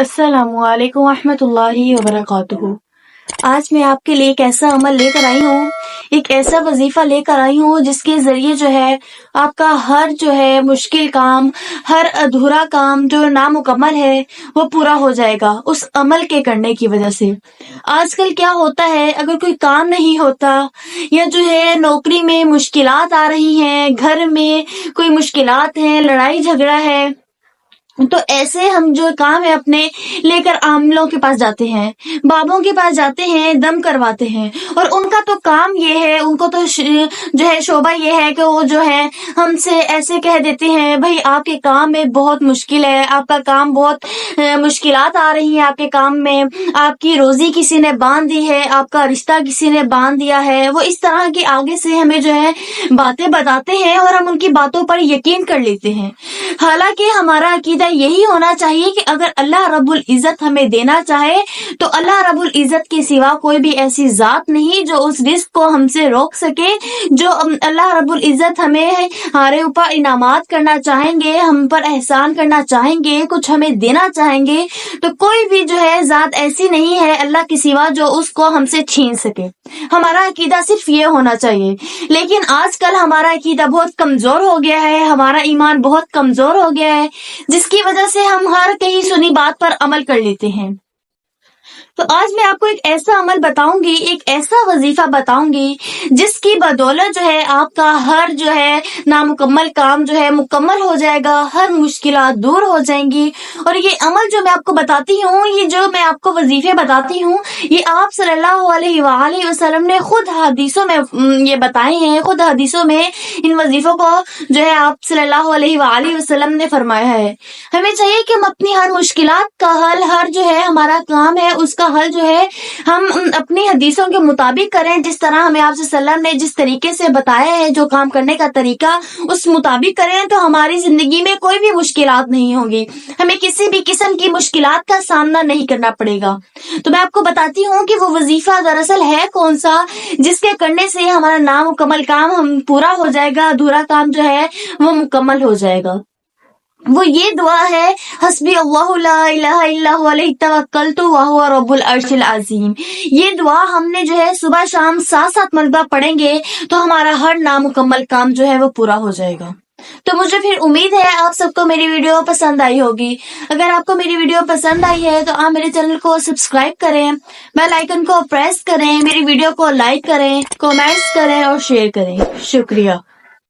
अस्सलामु अलैकुम रहमतुल्लाहि व बरकातुहू। आज मैं आपके लिए एक ऐसा अमल लेकर आई हूँ, एक ऐसा वजीफा लेकर आई हूँ जिसके जरिए जो है आपका हर जो है मुश्किल काम, हर अधूरा काम जो नामुकम्मल है वो पूरा हो जाएगा उस अमल के करने की वजह से। आजकल क्या होता है, अगर कोई काम नहीं होता या जो है नौकरी में मुश्किलात आ रही हैं, घर में कोई मुश्किलात हैं, लड़ाई झगड़ा है, तो ऐसे हम जो काम है अपने लेकर आमलों के पास जाते हैं, बाबों के पास जाते हैं, दम करवाते हैं। और उनका तो काम ये है, उनको तो जो है शोभा ये है कि वो जो है हमसे ऐसे कह देते हैं, भाई आपके काम में बहुत मुश्किल है, आपका काम बहुत मुश्किलात आ रही हैं आपके काम में, आपकी रोजी किसी ने बांध दी है, आपका रिश्ता किसी ने बांध दिया है। वो इस तरह की आगे से हमें जो है बातें बताते हैं और हम उनकी बातों पर यकीन कर लेते हैं। हालांकि हमारा अकीदा यही होना चाहिए कि अगर अल्लाह रब्बुल इज्जत हमें देना चाहे तो अल्लाह रब्बुल इज्जत के सिवा कोई भी ऐसी जात नहीं जो उस रिस्क को हमसे रोक सके। जो अल्लाह रब्बुल इज्जत हमें हमारे ऊपर इनामात करना चाहेंगे, हम पर एहसान करना चाहेंगे, कुछ हमें देना चाहेंगे, तो कोई भी जो है जात ऐसी नहीं है अल्लाह के सिवा जो उसको हमसे छीन सके। हमारा अकीदा सिर्फ ये होना चाहिए। लेकिन आजकल हमारा अकीदा बहुत कमजोर हो गया है, हमारा ईमान बहुत कमजोर हो गया है, जिसकी वजह से हम हर कहीं सुनी बात पर अमल कर लेते हैं। तो आज मैं आपको एक ऐसा अमल बताऊंगी, एक ऐसा वजीफा बताऊंगी जिसकी बदौलत जो है आपका हर जो है नामुकम्मल काम जो है मुकम्मल हो जाएगा, हर मुश्किलात दूर हो जाएंगी। और ये अमल जो मैं आपको बताती हूँ, ये जो मैं आपको वजीफे बताती हूँ, ये आप सल्लल्लाहु अलैहि वसल्लम ने खुद हदीसों में ये बताए हैं। खुद हदीसों में इन वजीफों को जो है आप सल्लल्लाहु अलैहि वसल्लम ने फरमाया है। हमें चाहिए कि हम अपनी हर मुश्किलात का हल, हर जो है हमारा काम है उसका हल जो है हम अपनी हदीसों के मुताबिक करें। जिस तरह हमें आपसे सल्लल्लाहु ने जिस तरीके से बताया है, जो काम करने का तरीका, उस मुताबिक करें तो हमारी जिंदगी में कोई भी मुश्किलात नहीं होगी, हमें किसी भी किस्म की मुश्किलात का सामना नहीं करना पड़ेगा। तो मैं आपको बताती हूँ कि वो वजीफा दरअसल है कौन सा जिसके करने से हमारा नामुकम्मल काम हम पूरा हो जाएगा, अधूरा काम जो है वो मुकम्मल हो जाएगा। वो ये दुआ है, हस्बी अल्लाहु ला इलाहा इल्ला हुवा अलैहि तवक्कलतु व हुवा रब्बुल अर्शिल अज़ीम। ये दुआ हमने जो है सुबह शाम 7-7 मरतबा पढ़ेंगे तो हमारा हर नामुकम्मल काम जो है वो पूरा हो जाएगा। तो मुझे फिर उम्मीद है आप सबको मेरी वीडियो पसंद आई होगी। अगर आपको मेरी वीडियो पसंद आई है तो आप मेरे चैनल को सब्सक्राइब करें, बेल आइकन को प्रेस करें, मेरी वीडियो को लाइक करें, कमेंट्स करें और शेयर करें। शुक्रिया।